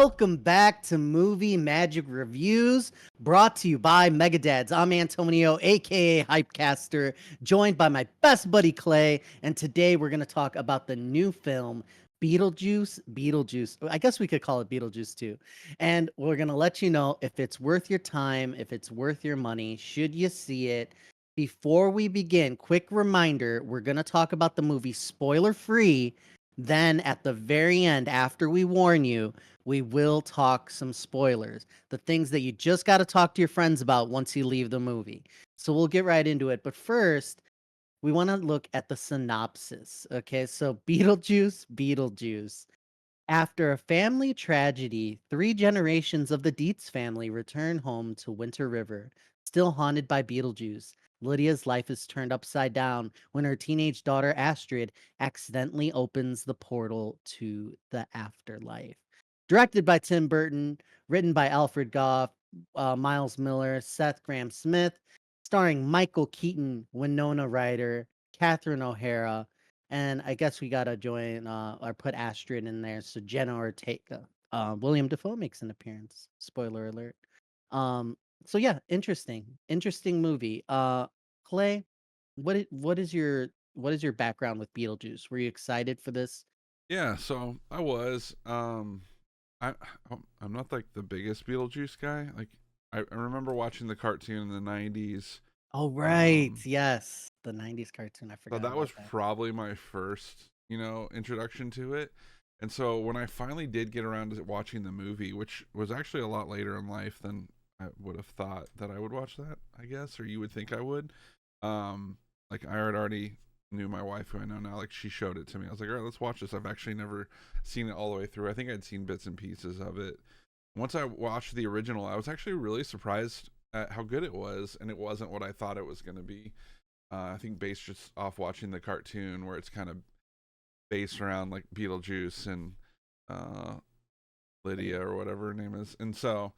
welcome back to Movie Magic Reviews, brought to you by Megadads. I'm Antonio, aka Hypecaster, joined by my best buddy Clay, and today we're going to talk about the new film, Beetlejuice. I guess we could call it Beetlejuice too. And we're going to let you know if it's worth your time, if it's worth your money, should you see it. Before we begin, quick reminder, we're going to talk about the movie spoiler free. Then at the very end, after we warn you, we will talk some spoilers. The things that you just got to talk to your friends about once you leave the movie. So we'll get right into it. But first, we want to look at the synopsis. Okay, so Beetlejuice. After a family tragedy, 3 generations of the Dietz family return home to Winter River, still haunted by Beetlejuice. Lydia's life is turned upside down when her teenage daughter Astrid accidentally opens the portal to the afterlife. Directed by Tim Burton, written by Alfred Goff, Miles Miller, Seth Grahame-Smith, starring Michael Keaton, Winona Ryder, Catherine O'Hara, and I guess we gotta join or put Astrid in there. So Jenna Ortega. William Dafoe makes an appearance. Spoiler alert. Um, so yeah, interesting movie. Clay, what is your background with Beetlejuice? Were you excited for this? Yeah, so I was. I I'm not like the biggest Beetlejuice guy. Like I remember watching the cartoon in the '90s. Oh right, Um, yes, the '90s cartoon. I so forgot that was about that. probably my first, introduction to it. And so when I finally did get around to watching the movie, which was actually a lot later in life than I would have thought that I would watch that, I guess, or you would think I would. Like I had already knew my wife, who I know now, like she showed it to me. I was like, all right, let's watch this. I've actually never seen it all the way through. I think I'd seen bits and pieces of it. Once I watched the original, I was actually really surprised at how good it was, and it wasn't what I thought it was going to be. I think based just off watching the cartoon, where it's kind of based around like Beetlejuice and uh, Lydia or whatever her name is, and so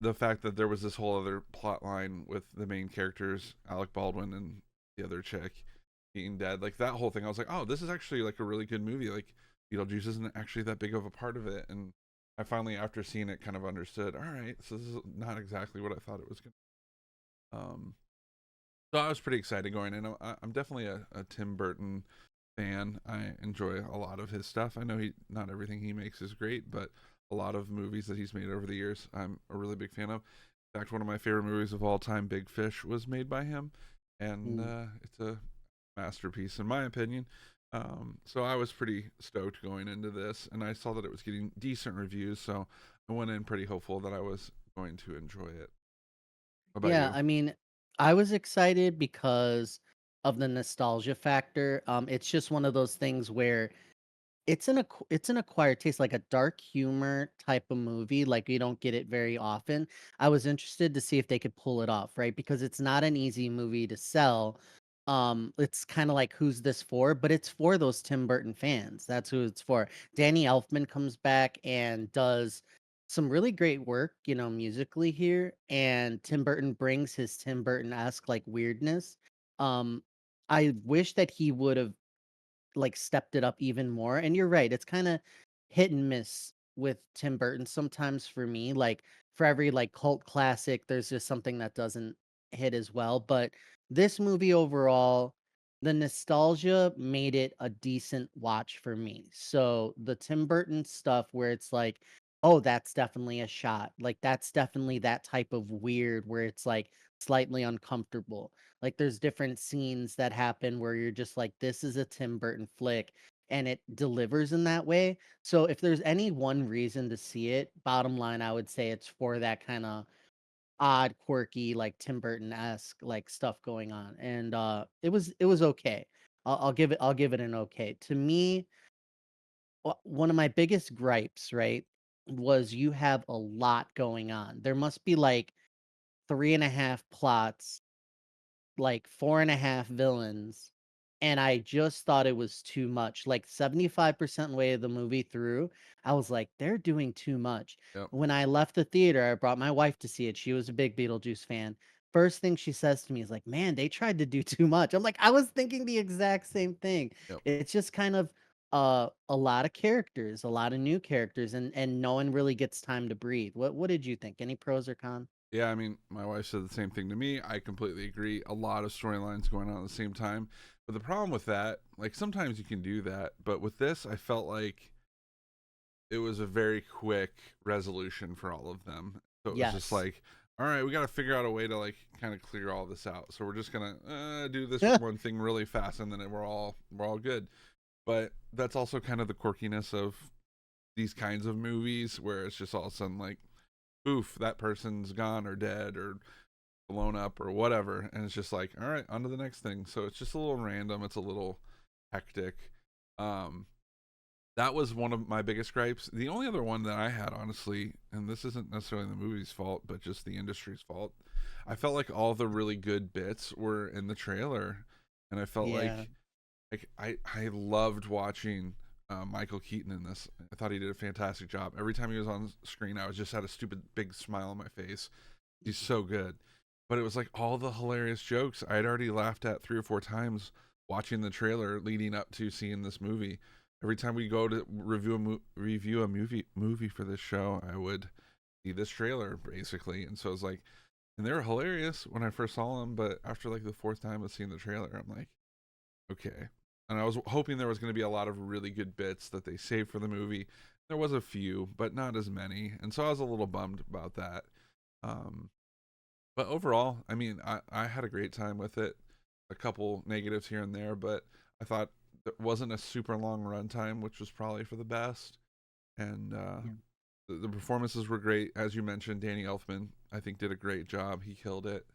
the fact that there was this whole other plot line with the main characters, Alec Baldwin and the other chick, being dead, like that whole thing, I was like, oh, this is actually like a really good movie. Like Beetlejuice isn't actually that big of a part of it, and I finally, after seeing it, kind of understood. All right, so this is not exactly what I thought it was going to. So I was pretty excited going in. I'm definitely a Tim Burton fan. I enjoy a lot of his stuff. I know not everything he makes is great, but a lot of movies that he's made over the years, I'm a really big fan of. In fact, one of my favorite movies of all time, Big Fish, was made by him, and Mm. it's a masterpiece in my opinion. So I was pretty stoked going into this, and I saw that it was getting decent reviews, so I went in pretty hopeful that I was going to enjoy it. What about Yeah, you? I mean, I was excited because of the nostalgia factor. It's just one of those things where it's an acquired taste, like a dark humor type of movie. Like you don't get it very often. I was interested to see if they could pull it off, right? Because it's not an easy movie to sell. It's kind of like who's this for? But it's for those Tim Burton fans. That's who it's for. Danny Elfman comes back and does some really great work, musically here, and Tim Burton brings his Tim Burton-esque like weirdness. Um, I wish that he would have like stepped it up even more. And you're right, it's kind of hit and miss with Tim Burton sometimes for me. Like for every like cult classic, there's just something that doesn't hit as well. But this movie overall, the nostalgia made it a decent watch for me. So the Tim Burton stuff where it's like, oh, that's definitely a shot. Like that's definitely that type of weird where it's like slightly uncomfortable. Like there's different scenes that happen where you're just like, this is a Tim Burton flick and it delivers in that way. So if there's any one reason to see it, bottom line, I would say it's for that kind of odd, quirky, like Tim Burton-esque like stuff going on. And it was okay. I'll give it an okay. To me, one of my biggest gripes, right, was you have a lot going on. There must be like three and a half plots, like 4.5 villains, and I just thought it was too much. Like 75% way of the movie through, I was like, they're doing too much. Yep. When I left the theater, I brought my wife to see it. She was a big Beetlejuice fan. First thing she says to me is like, "Man, they tried to do too much." I'm like, I was thinking the exact same thing. Yep. It's just kind of a lot of characters, a lot of new characters, and no one really gets time to breathe. What did you think? Any pros or cons? Yeah, I mean, my wife said the same thing to me. I completely agree. A lot of storylines going on at the same time. But the problem with that, like sometimes you can do that, but with this, I felt like it was a very quick resolution for all of them. So it was just Yes. like, all right, we got to figure out a way to like kind of clear all this out. So we're just gonna do this one thing really fast, and then we're all good. But that's also kind of the quirkiness of these kinds of movies, where it's just all of a sudden like, oof, that person's gone or dead or blown up or whatever, and it's just like, all right, on to the next thing. So it's just a little random. It's a little hectic. Um, that was one of my biggest gripes. The only other one that I had, honestly, and this isn't necessarily the movie's fault, but just the industry's fault. I felt like all the really good bits were in the trailer, and I felt Yeah. like I loved watching Michael Keaton in this. I thought he did a fantastic job. Every time he was on screen, I was just had a stupid big smile on my face. He's so good. But it was like all the hilarious jokes I had already laughed at 3 or 4 times watching the trailer leading up to seeing this movie. Every time we go to review a movie for this show, I would see this trailer basically, and so it was like, and they were hilarious when I first saw them, but after like the fourth time of seeing the trailer, I'm like, okay. And I was hoping there was going to be a lot of really good bits that they saved for the movie. There was a few, but not as many, and so I was a little bummed about that. Um, but overall, I mean, I had a great time with it. A couple negatives here and there, but I thought it wasn't a super long runtime, which was probably for the best. And Yeah. the performances were great, as you mentioned. Danny Elfman, I think, did a great job. He killed it.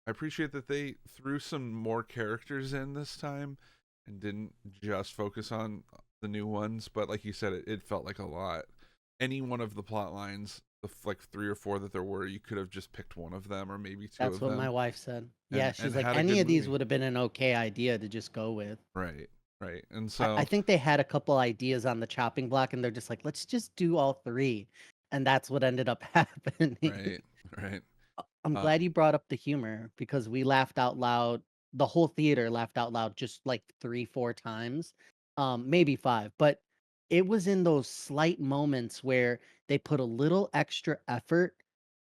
I appreciate that they threw some more characters in this time and didn't just focus on the new ones. But like you said, it felt like a lot. Any one of the plot lines, the like 3 or 4 that there were, you could have just picked one of them or maybe two That's of what my them, wife said. Yeah, and she's like, had a any good of these movie. would have been an okay idea to just go with. Right, right. And I so, think they had a couple ideas on the chopping block and they're just like, let's just do all three. And that's what ended up happening. right, right. I'm Uh, glad you brought up the humor because we laughed out loud. The whole theater laughed out loud just like 3, 4 times, maybe 5. But it was in those slight moments where they put a little extra effort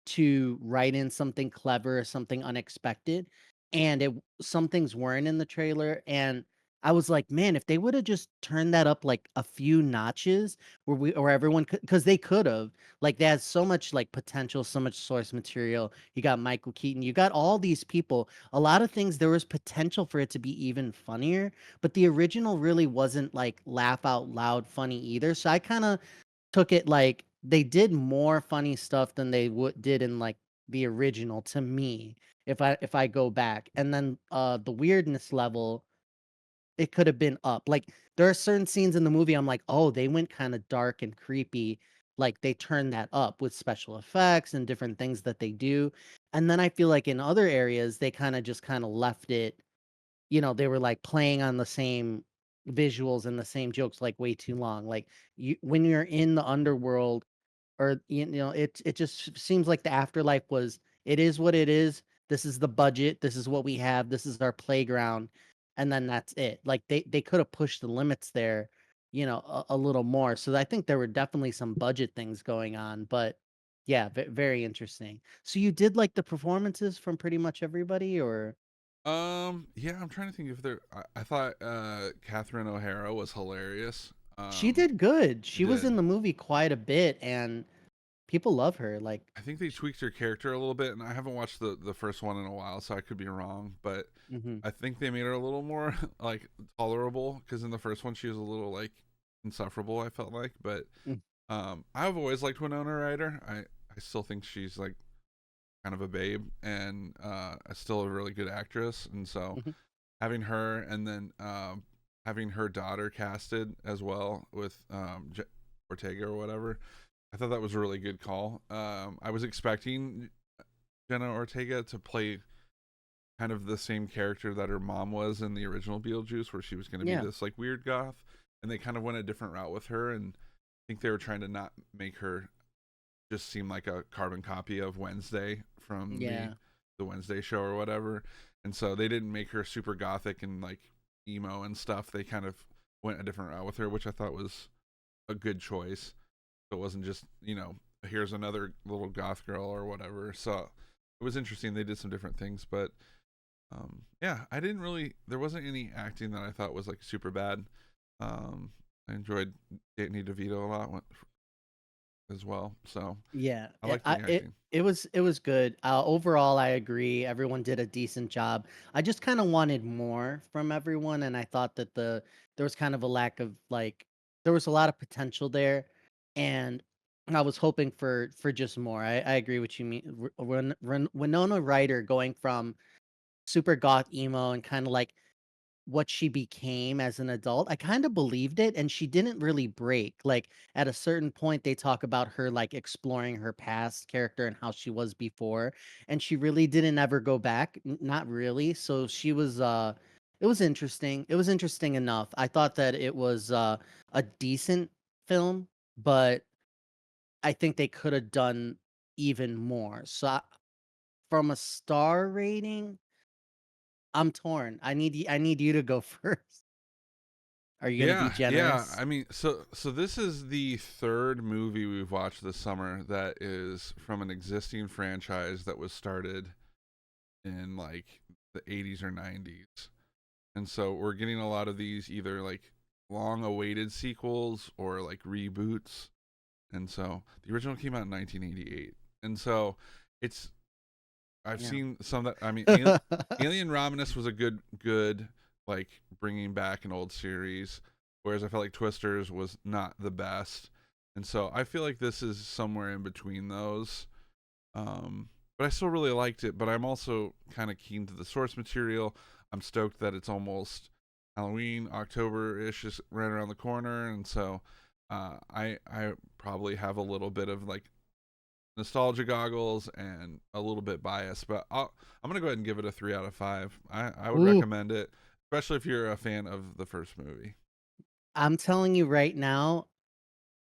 to write in something clever or something unexpected, and some things weren't in the trailer. And I was like, man, if they would have just turned that up like a few notches, where everyone could, because they could have, like, they had so much, like, potential, so much source material. You got Michael Keaton, you got all these people. A lot of things there was potential for it to be even funnier, but the original really wasn't, like, laugh out loud funny either, so I kinda took it like they did more funny stuff than they would did in, like, the original to me, if I go back, and then, the weirdness level, it could have been up. Like, there are certain scenes in the movie I'm like, "Oh, they went kinda dark and creepy." Like, they turned that up with special effects and different things that they do. And then I feel like in other areas, they kinda just kinda left it, they were, like, playing on the same visuals and the same jokes, like, way too long. Like, when you're in the underworld, or, it just seems like the afterlife was, it is what it is. This is the budget. This is what we have. This is our playground, and then that's it. Like, they could have pushed the limits there, a little more. So I think there were definitely some budget things going on, but yeah, very interesting. So you did like the performances from pretty much everybody, or yeah, I'm trying to think if there. I thought Catherine O'Hara was hilarious. she did good. She She was did. in the movie quite a bit, and people love her. Like, I think they tweaked her character a little bit, and I haven't watched the first one in a while, so I could be wrong. But mhm, I think they made her a little more like tolerable, because in the first one she was a little like insufferable. I felt like, but mm, I've always liked Winona Ryder. I still think she's like kind of a babe, and still a really good actress. And so mhm. having her, and then having her daughter casted as well with Ortega or whatever, I thought that was a really good call. I was expecting Jenna Ortega to play kind of the same character that her mom was in the original Beetlejuice, where she was going to be Yeah, this like weird goth, and they kind of went a different route with her, and I think they were trying to not make her just seem like a carbon copy of Wednesday from the yeah. Wednesday show or whatever. And so they didn't make her super gothic and like emo and stuff. They kind of went a different route with her, which I thought was a good choice. So it wasn't just, here's another little goth girl or whatever. So it was interesting. They did some different things, but yeah, I didn't really. There wasn't any acting that I thought was like super bad. I enjoyed Danny DeVito a lot as well. So Yeah, I liked the acting. it was good. Overall, I agree. Everyone did a decent job. I just kind of wanted more from everyone, and I thought that there was kind of a lack of like there was a lot of potential there, and I was hoping for just more. I agree with you. Mean Winona Ryder going from super goth emo and kind of like what she became as an adult, I kind of believed it, and she didn't really break. Like at a certain point, they talk about her like exploring her past character and how she was before, and she really didn't ever go back. Not really. So she was it was interesting. It was interesting enough. I thought that it was a decent film, but I think they could have done even more. So from a star rating, I'm torn. I need you to go first. Are you gonna be Yeah, yeah. generous? I mean, so this is the third movie we've watched this summer that is from an existing franchise that was started in like the 80s or 90s. And so we're getting a lot of these either like long awaited sequels or like reboots. And so the original came out in 1988. And so it's I've Yeah. seen some that I mean Alien Romulus was a good like bringing back an old series, whereas I felt like Twisters was not the best. And so I feel like this is somewhere in between those. But I still really liked it, but I'm also kind of keen to the source material. I'm stoked that it's almost Halloween, October-ish is right around the corner, and so I probably have a little bit of like nostalgia goggles and a little bit biased, but I'm gonna go ahead and give it a 3 out of 5. I would Ooh, recommend it, especially if you're a fan of the first movie. I'm telling you right now,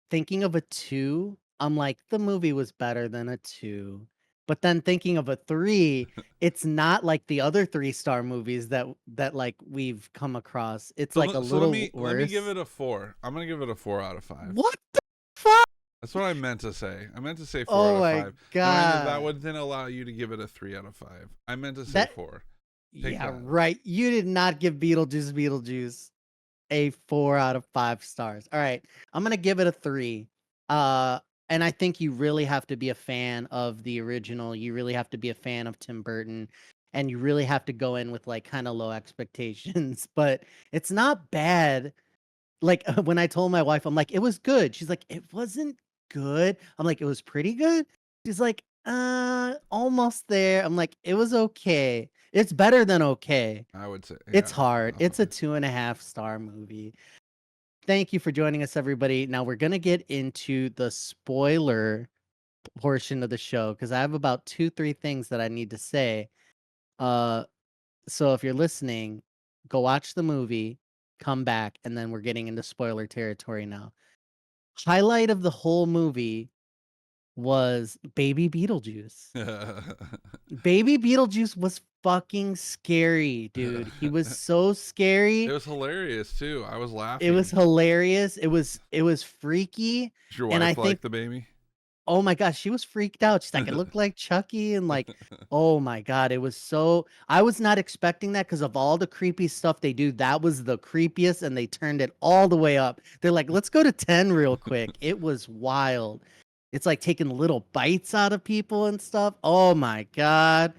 thinking of a 2, I'm like, the movie was better than a 2. But then thinking of a 3, it's not like the other 3-star movies that, like, we've come across. It's, So like, a let little me give worse. it a 4. I'm gonna give it a 4 out of 5. What the fuck? That's what I meant to say. I meant to say four out Oh of my five, knowing that that god. would then allow you to give it a 3 out of 5. I meant to say That 4. Take Yeah, that. right. You did not give Beetlejuice a 4 out of 5 stars. All right, I'm gonna give it a 3. Uh, and I think you really have to be a fan of the original. You really have to be a fan of Tim Burton, and you really have to go in with like kind of low expectations. But it's not bad. Like when I told my wife, I'm like, it was good. She's like, it wasn't good. I'm like, it was pretty good. She's like, almost there. I'm like, it was okay. It's better than okay. I would say, It's yeah, hard. It's a definitely. 2.5-star movie. Thank you for joining us, everybody. Now we're gonna get into the spoiler portion of the show because I have about 2, 3 things that I need to say. Uh, so if you're listening, go watch the movie, come back, and then we're getting into spoiler territory now. Highlight of the whole movie was Baby Beetlejuice. Baby Beetlejuice was fucking scary, dude. He was so It scary. was hilarious too. I was It was laughing. hilarious. It was freaky, Did your and I wife think, like the baby? oh my gosh, she was freaked out. She's like, "It looked like Chucky," and like, oh my god, it was so I was not expecting that because of all the creepy stuff they do, that was the creepiest, and they turned it all the way up. They're like, "Let's go to 10 real quick." It was wild. It's like taking little bites out of people and stuff. Oh my god.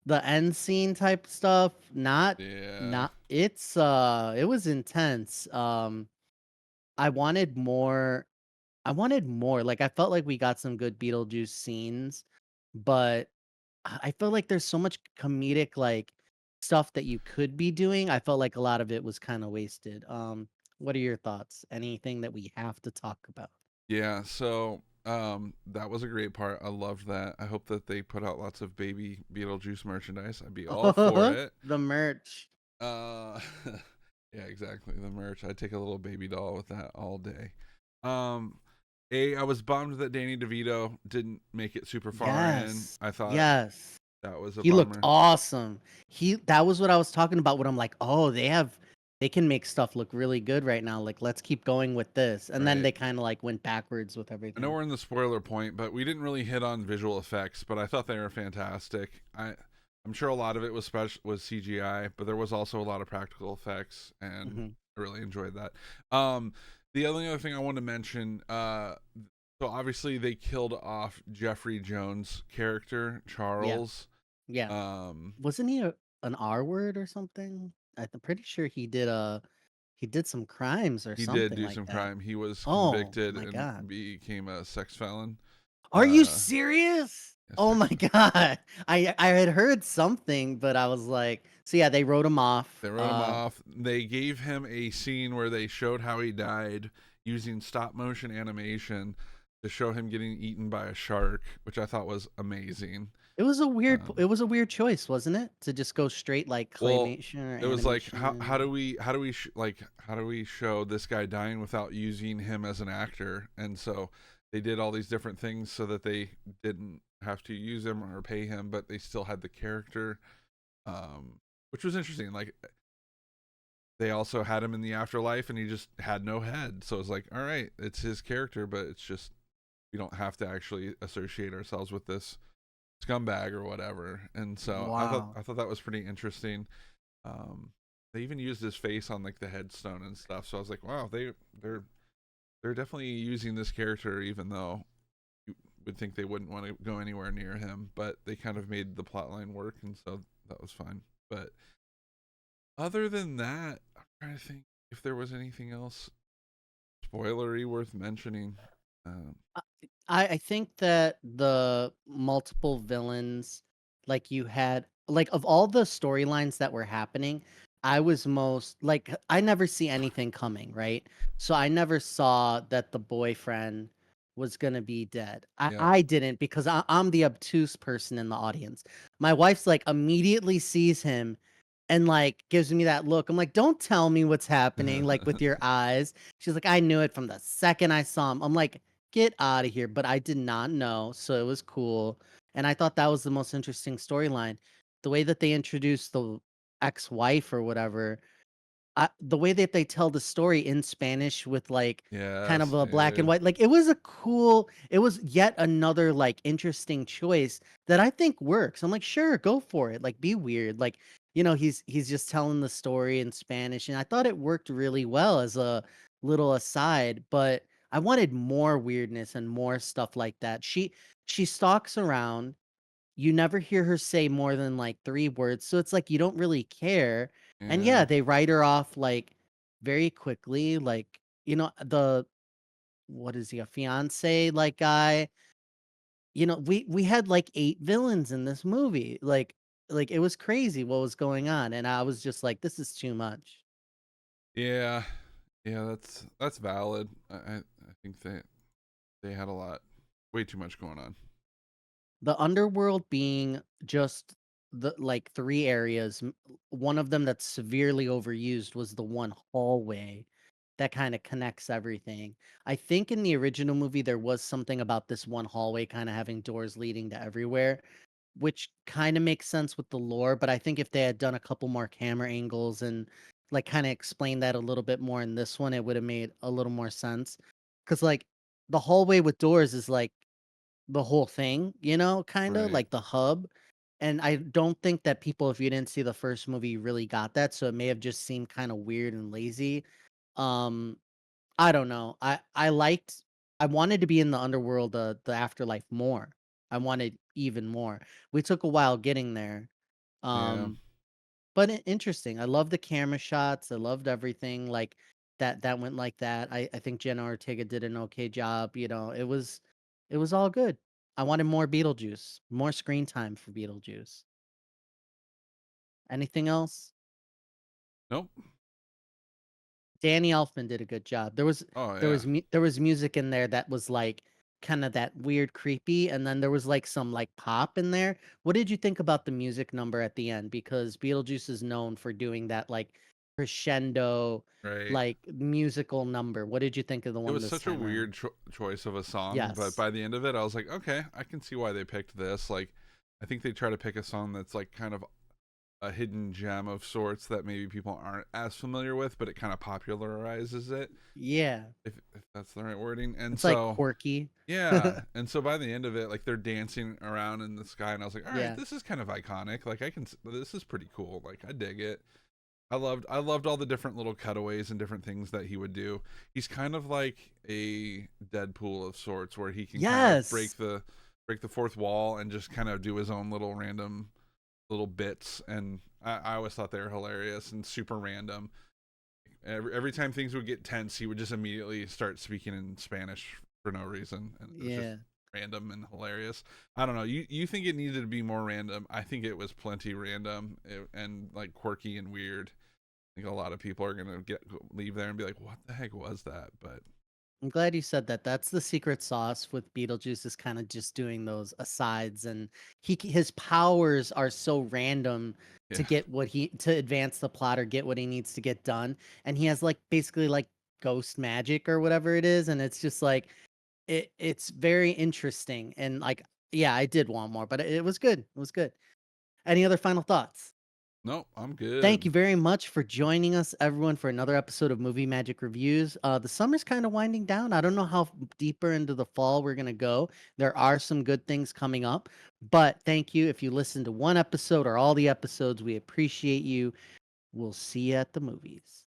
The end scene type stuff, Yeah. not it was intense. I wanted more. I wanted more. Like I felt like we got some good Beetlejuice scenes, but I feel like there's so much comedic like stuff that you could be doing. I felt like a lot of it was kind of wasted. What are your thoughts? Anything that we have to talk about? Yeah, so that was a great part. I loved that. I hope that they put out lots of baby Beetlejuice merchandise. I'd be all for it. The merch. Uh yeah, exactly. The merch. I'd take a little baby doll with that all day. Um I was bummed that Danny DeVito didn't make it super far in. Yes. I thought Yes. that was a He looked bummer. awesome. He That was what I was talking about when I'm like, "Oh, they have they can make stuff look really good right now. Like, let's keep going with this. And then Right. they kind of like went backwards with I know everything. we're in the spoiler point, but we didn't really hit on visual effects, but I thought they were fantastic. I'm sure a lot of it was CGI, but there was also a lot of practical effects, and Hmm. I really enjoyed that. Um, the only other thing I want to mention, so obviously they killed off Jeffrey Jones' character Yeah. Charles. Yeah. Um, Wasn't he an R word or something? I'm pretty sure he did some crimes or he did something do like some that. crime. He was Oh convicted my and god. became a sex felon. Are you Uh, serious? a Oh my sex god. I had heard something, but I was like, so yeah, they wrote him off. They wrote him off. They gave him a scene where they showed how he died using stop motion animation to show him getting eaten by a shark, which I thought was amazing. It Um, was a weird choice, wasn't it? To just go straight like well, claymation or it was like animation. how do we show this guy dying without using him as an actor? And so they did all these different things so that they didn't have to use him or pay him, but they still had the character, um, which was interesting. Like they also had him in the afterlife and he just had no head, so it's like, all right, it's his character, but it's just we don't have to actually associate ourselves with this scumbag or whatever. And so Wow. I thought that was pretty interesting. um they even used his face on like the headstone and stuff, so I was like, wow, they're they're definitely using this character, even though you would think they wouldn't want to go anywhere near him, but they kind of made the plot line work, and so that was fine. But other than that, I'm trying to think if there was anything else spoilery worth mentioning. Um, I I think that the multiple villains, like you had, like of all the storylines that were happening, I was most like I never see anything coming, right? So I never saw that the boyfriend was gonna be dead. yep. I didn't because I'm the obtuse person in the audience. My wife's like immediately sees him and like gives me that look. I'm like, don't tell me what's happening, like with your eyes. She's like, I knew it from the second I saw him. I'm like, get out of here. But I did not know. So it was cool. And I thought that was the most interesting storyline. The way that they introduced the ex-wife or whatever, the way that they tell the story in Spanish with like kind of Yes, a black and dude. white, like it was yet another like interesting choice that I think works. I'm like, sure, go for it. Like, be weird. Like, he's just telling the story in Spanish, and I thought it worked really well as a little aside. But I wanted more weirdness and more stuff like that. She stalks around. You never hear her say more than, like, 3 words, so it's like you don't really care, and yeah, Yeah, they write her off, like, very quickly, like, the what is he, a fiancé, like, guy? We had, like, 8 villains in this movie, it was crazy what was going on, and I was just like, "This is too much." yeah, yeah. That's valid. I think they had a lot, way too much going on. The underworld being just the like 3 areas, one of them that's severely overused was the one hallway that kinda connects everything. I think in the original movie, there was something about this one hallway kinda having doors leading to everywhere, which kinda makes sense with the lore, but I think if they had done a couple more camera angles and, like, kinda explained that a little bit more in this one, it would've made a little more sense. Because like, the hallway with doors is, like, the whole thing, kinda, Right. like the hub, and I don't think that people, if you didn't see the first movie, really got that, so it may have just seemed kinda weird and lazy. Um, I don't know. I wanted to be in the underworld, the afterlife more. I wanted even more. We took a while getting there. Yeah. Um, but interesting. I love the camera shots. I loved everything like that went like that. I think Jenna Ortega did an okay job. It was all good. I wanted more Beetlejuice, more screen time for Beetlejuice. Anything else? Nope. Danny Elfman did a good job. Oh There yeah. was there was music in there that was like kind of that weird creepy, and then there was like some like pop in there. What did you think about the music number at the end? Because Beetlejuice is known for doing that like crescendo Right. like musical number. What did you think of the It one was this such a time around? weird choice of a song, but Yes. by the end of it, I was like, okay, I can see why they picked this. Like, I think they try to pick a song that's like kind of a hidden gem of sorts that maybe people aren't as familiar with, but it kind of popularizes it, Yeah. if that's the right wording. And It's, like, so quirky. yeah, and so by the end of it, like they're dancing around in the sky, and I was like, all right, Yeah. this is kind of iconic. Like this is pretty cool. Like I dig it. I loved all the different little cutaways and different things that he would do. He's kind of like a Deadpool of sorts, where he can kind of Yes. break the fourth wall and just kind of do his own little random little bits. And I always thought they were hilarious and super random. Every time things would get tense, he would just immediately start speaking in Spanish for no reason, and it was just Yeah. random and hilarious. I don't know. You think it needed to be more random? I think it was plenty random, and like quirky and weird. I think a lot of people are gonna leave there and be like, "What the heck was that?" But I'm glad you said that. That's the secret sauce with Beetlejuice is kind of just doing those asides, and his powers are so random to yeah, get what he to advance the plot or get what he needs to get done, and he has like basically like ghost magic or whatever it is, and it's just like it's very interesting and like yeah, I did want more, but it was good. It was good. Any other final thoughts? no, I'm Thank good. you very much for joining us, everyone, for another episode of Movie Magic Reviews. The summer's kind of winding down. I don't know how deeper into the fall we're going to go. There are some good things coming up, but thank you. If you listen to one episode or all the episodes, we appreciate you. We'll see you at the movies.